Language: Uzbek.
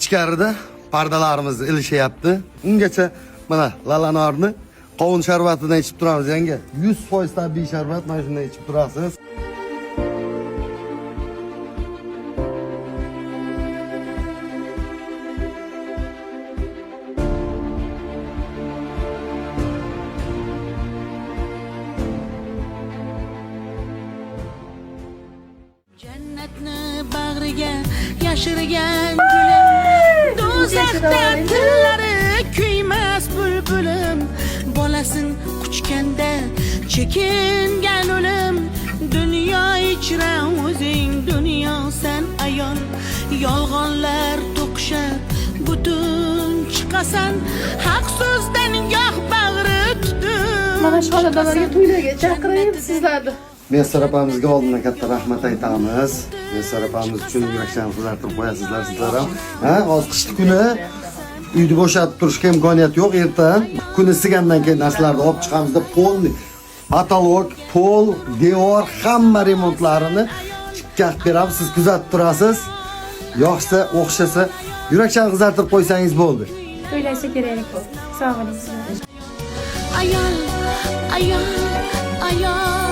ichkarida pardalarimiz ilishyapti. Ungacha mana Lalanorni qovun sharbatidan ichib turamiz yanga. 100% tabiiy sharbat, mana shunday ichib turasiz. Jannatni bag'riga yashirgan gulim, do'zaxda tillari kuymas bulbulim, bolasin quchganda chekingan o'lim, dunyo ichra o'zing dunyo san ayol, yolg'onlar to'qishar butun chiqasan, haq so'zdan goh bag'ri tutib. Mana xonadonlarga to'ylarga chaqiraymi sizlarni? Muyassar opamizga oldindan katta rahmat aytamiz. Muyassar opamiz uchun yurakdan qizartirib qo'yasizlar sizlar ham. Ha, hozir qishli kuni uyni bo'shatib turishga imkoniyat yo'q. Erta kuni sigandan keyin narsalarni olib chiqamiz deb polni patolog, pol, devor hamma remontlarini chiqarib beramiz. Siz kuzatib turasiz. Yo'qsa, o'xshasa yurakdan qizartirib qo'ysangiz bo'ldi. To'ylasa kerak. Sog' bo'ling sizlar. Ayol, ayol, ayol